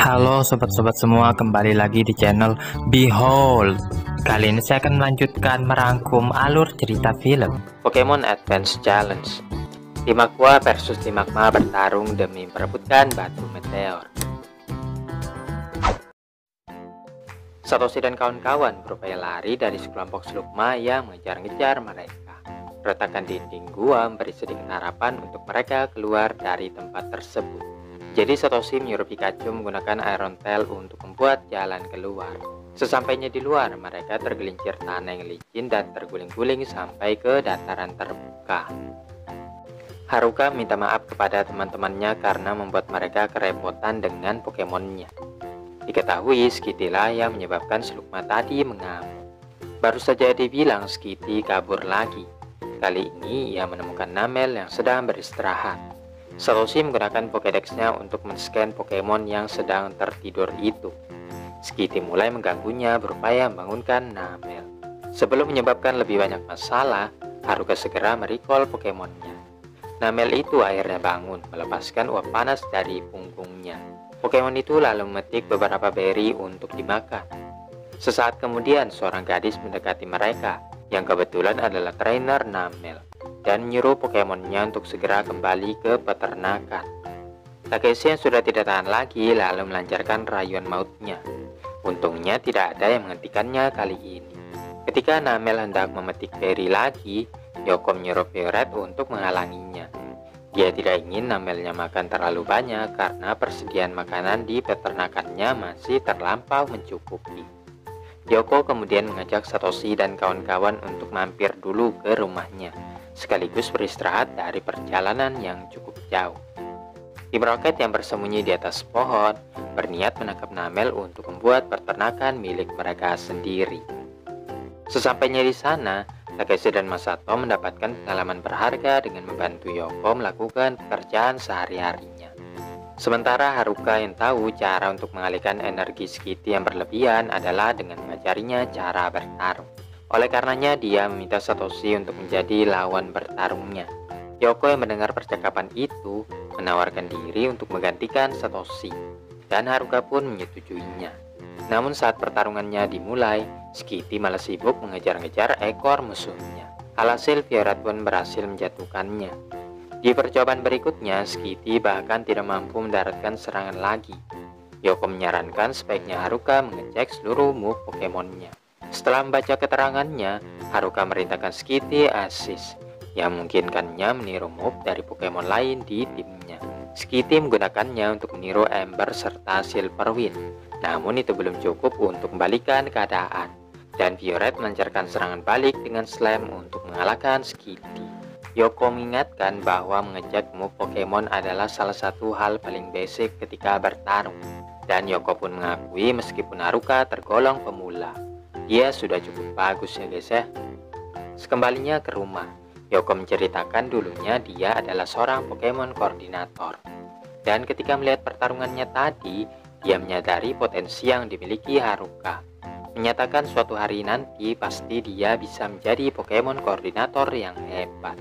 Halo sobat-sobat semua, kembali lagi di channel Behold. Kali ini saya akan melanjutkan merangkum alur cerita film Pokemon Advance Challenge. Tim Aqua versus tim Magma bertarung demi memperebutkan batu meteor. Satoshi dan kawan-kawan berupaya lari dari sekelompok Slugma yang mengejar-ngejar mereka. Retakan dinding gua memberi sedikit harapan untuk mereka keluar dari tempat tersebut. Jadi Satoshi menyuruh Pikachu menggunakan Iron Tail untuk membuat jalan keluar. Sesampainya di luar, mereka tergelincir tanah yang licin dan terguling-guling sampai ke dataran terbuka. Haruka minta maaf kepada teman-temannya karena membuat mereka kerepotan dengan Pokemonnya. Diketahui Skitty-lah yang menyebabkan Slugma tadi mengamuk. Baru saja dibilang Skitty kabur lagi. Kali ini ia menemukan Namel yang sedang beristirahat. Satoshi menggunakan Pokédex-nya untuk men-scan Pokemon yang sedang tertidur itu. Skitty mulai mengganggunya berupaya membangunkan Namel. Sebelum menyebabkan lebih banyak masalah, Haruka segera merecall Pokemonnya. Namel itu akhirnya bangun, melepaskan uap panas dari punggungnya. Pokemon itu lalu memetik beberapa berry untuk dimakan. Sesaat kemudian, seorang gadis mendekati mereka, yang kebetulan adalah trainer Namel, dan menyuruh Pokemonnya untuk segera kembali ke peternakan. Takeshi yang sudah tidak tahan lagi lalu melancarkan rayuan mautnya. Untungnya tidak ada yang menghentikannya kali ini. Ketika Namel hendak memetik berry lagi, Yoko menyuruh Violet untuk menghalanginya. Dia tidak ingin Namelnya makan terlalu banyak karena persediaan makanan di peternakannya masih terlampau mencukupi. Yoko kemudian mengajak Satoshi dan kawan-kawan untuk mampir dulu ke rumahnya, sekaligus beristirahat dari perjalanan yang cukup jauh. Tim Rocket yang bersembunyi di atas pohon berniat menangkap Namel untuk membuat peternakan milik mereka sendiri. Sesampainya di sana, Takeshi dan Masato mendapatkan pengalaman berharga dengan membantu Yoko melakukan pekerjaan sehari-harinya. Sementara Haruka yang tahu cara untuk mengalihkan energi Skitty yang berlebihan adalah dengan mengajarinya cara bertarung. Oleh karenanya dia meminta Satoshi untuk menjadi lawan bertarungnya. Yoko yang mendengar percakapan itu menawarkan diri untuk menggantikan Satoshi, dan Haruka pun menyetujuinya. Namun saat pertarungannya dimulai, Skitty malah sibuk mengejar-ngejar ekor musuhnya. Alhasil Violet pun berhasil menjatuhkannya. Di percobaan berikutnya, Skitty bahkan tidak mampu mendaratkan serangan lagi. Yoko menyarankan sebaiknya Haruka mengecek seluruh move Pokemonnya. Setelah membaca keterangannya, Haruka merintahkan Skitty assist yang memungkinkannya meniru move dari Pokemon lain di timnya. Skitty menggunakannya untuk meniru Ember serta Silverwind. Namun itu belum cukup untuk membalikan keadaan, dan Violet melancarkan serangan balik dengan Slam untuk mengalahkan Skitty. Yoko mengingatkan bahwa mengecek move Pokemon adalah salah satu hal paling basic ketika bertarung, dan Yoko pun mengakui meskipun Haruka tergolong pemula, dia sudah cukup bagus ya guys ya. Sekembalinya ke rumah, Yoko menceritakan dulunya dia adalah seorang Pokemon koordinator, dan ketika melihat pertarungannya tadi, dia menyadari potensi yang dimiliki Haruka. Menyatakan suatu hari nanti pasti dia bisa menjadi Pokemon koordinator yang hebat.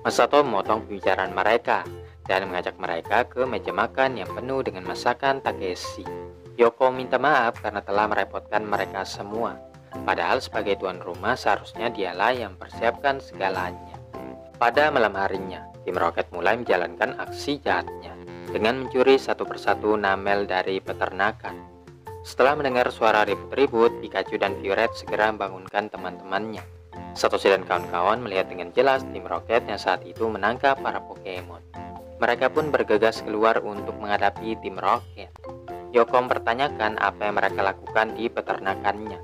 Masato memotong pembicaraan mereka dan mengajak mereka ke meja makan yang penuh dengan masakan Takeshi. Yoko minta maaf karena telah merepotkan mereka semua. Padahal sebagai tuan rumah seharusnya dialah yang mempersiapkan segalanya. Pada malam harinya, tim Rocket mulai menjalankan aksi jahatnya dengan mencuri satu persatu Namel dari peternakan. Setelah mendengar suara ribut-ribut, Pikachu dan Violet segera membangunkan teman-temannya. Satoshi dan kawan-kawan melihat dengan jelas tim Rocket yang saat itu menangkap para Pokemon. Mereka pun bergegas keluar untuk menghadapi tim Rocket. Yoko mempertanyakan apa yang mereka lakukan di peternakannya,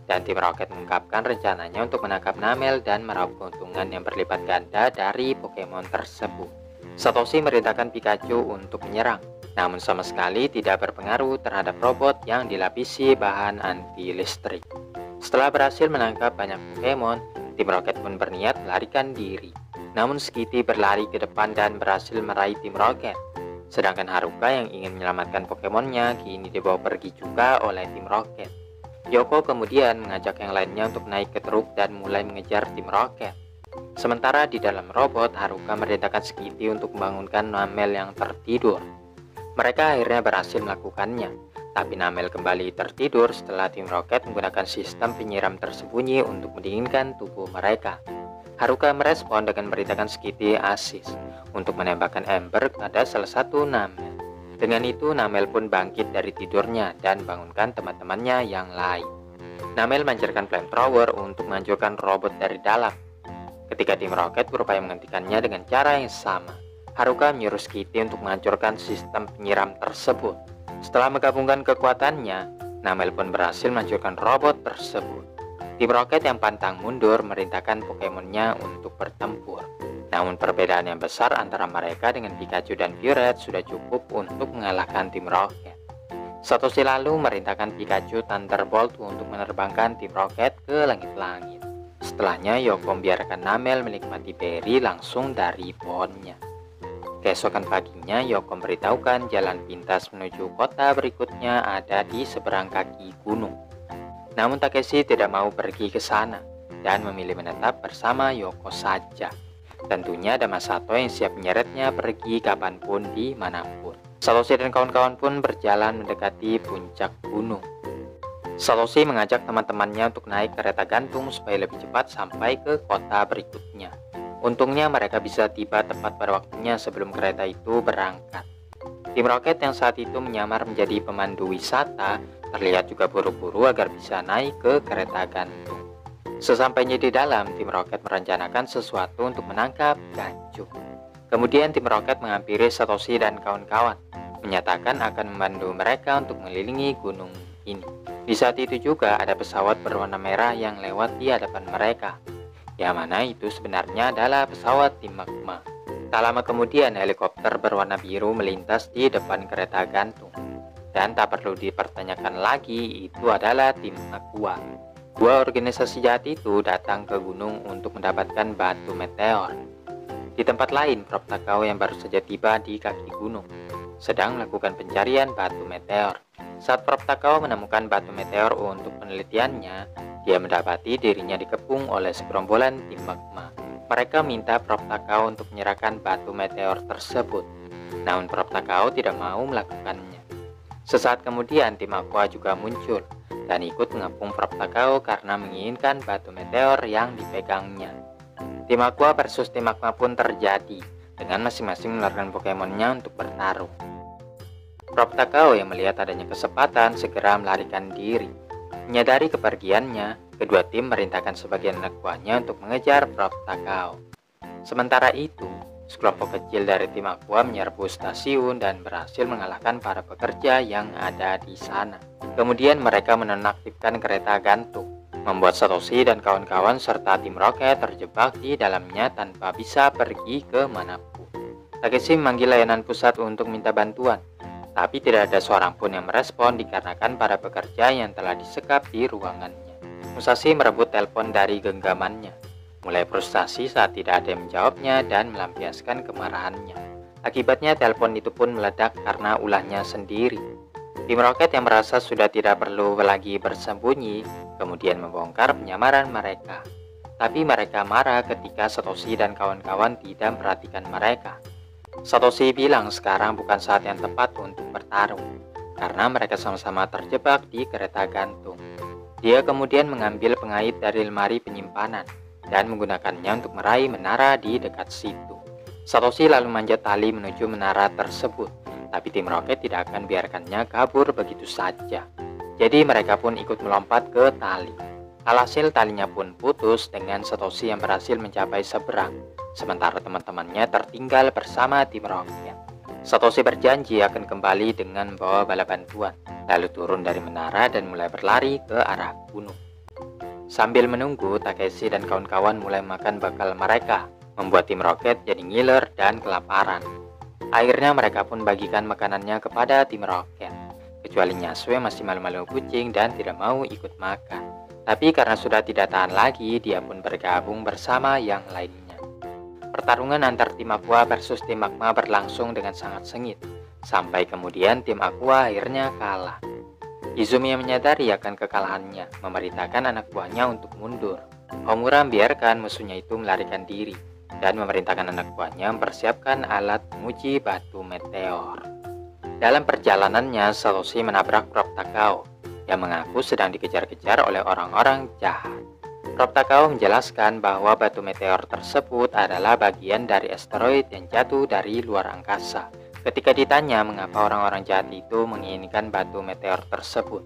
dan tim Rocket mengungkapkan rencananya untuk menangkap Namel dan meraup keuntungan yang berlipat ganda dari Pokemon tersebut. Satoshi merintahkan Pikachu untuk menyerang, namun sama sekali tidak berpengaruh terhadap robot yang dilapisi bahan anti listrik. Setelah berhasil menangkap banyak Pokemon, tim Rocket pun berniat melarikan diri. Namun Skitty berlari ke depan dan berhasil meraih tim Rocket. Sedangkan Haruka yang ingin menyelamatkan Pokemonnya kini dibawa pergi juga oleh tim Rocket. Yoko kemudian mengajak yang lainnya untuk naik ke truk dan mulai mengejar tim Rocket. Sementara di dalam robot, Haruka merintahkan Skitty untuk membangunkan Namel yang tertidur. Mereka akhirnya berhasil melakukannya, tapi Namel kembali tertidur setelah tim Rocket menggunakan sistem penyiram tersembunyi untuk mendinginkan tubuh mereka. Haruka merespon dengan memberitakan Skitty assist untuk menembakkan Ember pada salah satu Namel. Dengan itu, Namel pun bangkit dari tidurnya dan bangunkan teman-temannya yang lain. Namel melancarkan flamethrower untuk menghancurkan robot dari dalam. Ketika tim Rocket berupaya menghentikannya dengan cara yang sama, Haruka menyuruh Skitty untuk menghancurkan sistem penyiram tersebut. Setelah menggabungkan kekuatannya, Namel pun berhasil menghancurkan robot tersebut. Tim Rocket yang pantang mundur merintahkan Pokemonnya untuk bertempur. Namun perbedaan yang besar antara mereka dengan Pikachu dan Kyurem sudah cukup untuk mengalahkan tim Rocket. Satoshi lalu merintahkan Pikachu Thunderbolt untuk menerbangkan tim Rocket ke langit-langit. Setelahnya Yoko membiarkan Namel menikmati berry langsung dari pohonnya. Keesokan paginya Yoko memberitahukan jalan pintas menuju kota berikutnya ada di seberang kaki gunung. Namun Takeshi tidak mau pergi ke sana dan memilih menetap bersama Yoko saja. Tentunya ada Masato yang siap menyeretnya pergi kapanpun dimanapun. Satoshi dan kawan-kawan pun berjalan mendekati puncak gunung. Satoshi mengajak teman-temannya untuk naik kereta gantung supaya lebih cepat sampai ke kota berikutnya. Untungnya mereka bisa tiba tepat pada waktunya sebelum kereta itu berangkat. Tim Rocket yang saat itu menyamar menjadi pemandu wisata terlihat juga buru-buru agar bisa naik ke kereta gantung. Sesampainya di dalam, tim Rocket merencanakan sesuatu untuk menangkap Pikachu. Kemudian tim Rocket menghampiri Satoshi dan kawan-kawan, menyatakan akan membantu mereka untuk mengelilingi gunung ini. Di saat itu juga ada pesawat berwarna merah yang lewat di hadapan mereka. Yang mana itu sebenarnya adalah pesawat tim Magma. Tak lama kemudian helikopter berwarna biru melintas di depan kereta gantung. Dan tak perlu dipertanyakan lagi, itu adalah tim Aqua. Dua organisasi jahat itu datang ke gunung untuk mendapatkan batu meteor. Di tempat lain, Prof Takao yang baru saja tiba di kaki gunung sedang melakukan pencarian batu meteor. Saat Prof Takao menemukan batu meteor untuk penelitiannya, dia mendapati dirinya dikepung oleh segerombolan tim Magma. Mereka minta Prof Takao untuk menyerahkan batu meteor tersebut. Namun Prof Takao tidak mau melakukannya. Sesaat kemudian tim Aqua juga muncul dan ikut mengepung Prof Takao karena menginginkan batu meteor yang dipegangnya. Tim Aqua versus tim Magma pun terjadi dengan masing-masing mengeluarkan Pokemonnya untuk bertarung. Prof Takao yang melihat adanya kesempatan segera melarikan diri. Menyadari kepergiannya, kedua tim merintahkan sebagian anak buahnya untuk mengejar Prof Takao. Sementara itu, sekelompok kecil dari tim Aqua menyerbu stasiun dan berhasil mengalahkan para pekerja yang ada di sana. Kemudian mereka menonaktifkan kereta gantung, membuat Satoshi dan kawan-kawan serta tim Rocket terjebak di dalamnya tanpa bisa pergi ke manapun. Takeshi memanggil layanan pusat untuk minta bantuan, tapi tidak ada seorang pun yang merespon dikarenakan para pekerja yang telah disekap di ruangannya. Musashi merebut telepon dari genggamannya, mulai frustasi saat tidak ada yang menjawabnya dan melampiaskan kemarahannya. Akibatnya telepon itu pun meledak karena ulahnya sendiri. Tim Rocket yang merasa sudah tidak perlu lagi bersembunyi, kemudian membongkar penyamaran mereka. Tapi mereka marah ketika Satoshi dan kawan-kawan tidak memperhatikan mereka. Satoshi bilang sekarang bukan saat yang tepat untuk bertarung, karena mereka sama-sama terjebak di kereta gantung. Dia kemudian mengambil pengait dari lemari penyimpanan dan menggunakannya untuk meraih menara di dekat situ. Satoshi lalu manjat tali menuju menara tersebut, tapi tim Rocket tidak akan biarkannya kabur begitu saja. Jadi mereka pun ikut melompat ke tali. Alhasil talinya pun putus dengan Satoshi yang berhasil mencapai seberang, sementara teman-temannya tertinggal bersama tim Rocket. Satoshi berjanji akan kembali dengan membawa bala bantuan, lalu turun dari menara dan mulai berlari ke arah gunung. Sambil menunggu, Takeshi dan kawan-kawan mulai makan bekal mereka, membuat tim Rocket jadi ngiler dan kelaparan. Akhirnya mereka pun bagikan makanannya kepada tim Rocket, kecuali Yasue masih malu-malu kucing dan tidak mau ikut makan. Tapi karena sudah tidak tahan lagi, dia pun bergabung bersama yang lainnya. Pertarungan antar tim Aqua versus tim Magma berlangsung dengan sangat sengit, sampai kemudian tim Aqua akhirnya kalah. Izumi yang menyadari akan kekalahannya, memerintahkan anak buahnya untuk mundur. Homura membiarkan musuhnya itu melarikan diri, dan memerintahkan anak buahnya mempersiapkan alat menguji batu meteor. Dalam perjalanannya, Satoshi menabrak Prof. Takao yang mengaku sedang dikejar-kejar oleh orang-orang jahat. Prof. Takao menjelaskan bahwa batu meteor tersebut adalah bagian dari asteroid yang jatuh dari luar angkasa. Ketika ditanya mengapa orang-orang jahat itu menginginkan batu meteor tersebut,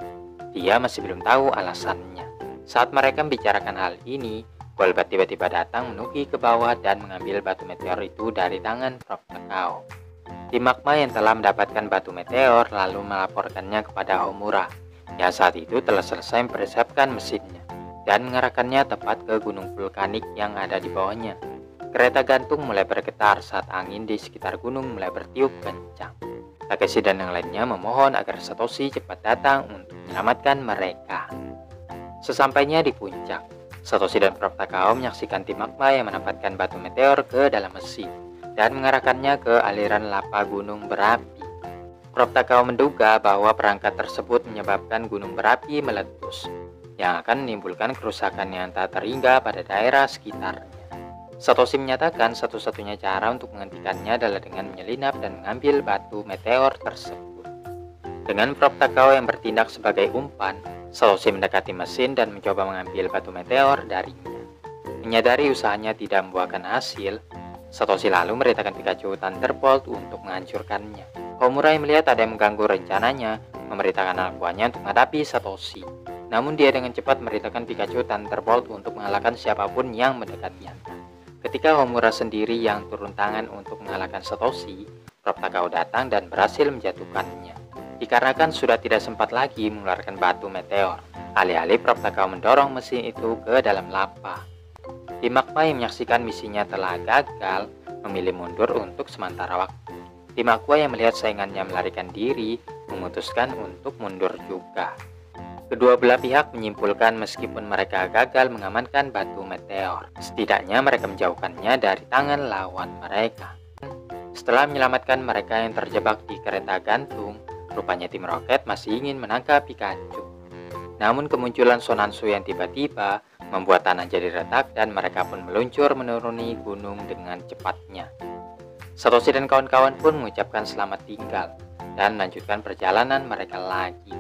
dia masih belum tahu alasannya. Saat mereka membicarakan hal ini, Golbat tiba-tiba datang menuki ke bawah dan mengambil batu meteor itu dari tangan Prof. Takao. Tim Magma yang telah mendapatkan batu meteor lalu melaporkannya kepada Homura, yang saat itu telah selesai mempersiapkan mesinnya dan mengarahkannya tepat ke gunung vulkanik yang ada di bawahnya. Kereta gantung mulai bergetar saat angin di sekitar gunung mulai bertiup kencang. Takeshi dan yang lainnya memohon agar Satoshi cepat datang untuk menyelamatkan mereka. Sesampainya di puncak, Satoshi dan Prof. Takao menyaksikan tim magma yang menempatkan batu meteor ke dalam mesin dan mengarahkannya ke aliran lava gunung berapi. Prof. Takao menduga bahwa perangkat tersebut menyebabkan gunung berapi meletus, yang akan menimbulkan kerusakan yang tak terhingga pada daerah sekitarnya. Satoshi menyatakan satu-satunya cara untuk menghentikannya adalah dengan menyelinap dan mengambil batu meteor tersebut. Dengan Prof. Takao yang bertindak sebagai umpan, Satoshi mendekati mesin dan mencoba mengambil batu meteor darinya. Menyadari usahanya tidak membuahkan hasil, Satoshi lalu memerintahkan Pikachu Thunderbolt untuk menghancurkannya. Homura yang melihat ada yang mengganggu rencananya, memerintahkan anak buahnya untuk menghadapi Satoshi. Namun dia dengan cepat memerintahkan Pikachu Thunderbolt untuk mengalahkan siapapun yang mendekatinya. Ketika Homura sendiri yang turun tangan untuk mengalahkan Satoshi, Prof. Takao datang dan berhasil menjatuhkannya. Dikarenakan sudah tidak sempat lagi mengeluarkan batu meteor, alih-alih Prof. Takao mendorong mesin itu ke dalam lava. Tim Magma yang menyaksikan misinya telah gagal memilih mundur untuk sementara waktu. Tim Aqua yang melihat saingannya melarikan diri memutuskan untuk mundur juga. Kedua belah pihak menyimpulkan meskipun mereka gagal mengamankan batu meteor, setidaknya mereka menjauhkannya dari tangan lawan mereka. Setelah menyelamatkan mereka yang terjebak di kereta gantung, rupanya tim Rocket masih ingin menangkap Pikachu. Namun kemunculan Sonansu yang tiba-tiba membuat tanah jadi retak dan mereka pun meluncur menuruni gunung dengan cepatnya. Satoshi dan kawan-kawan pun mengucapkan selamat tinggal dan melanjutkan perjalanan mereka lagi.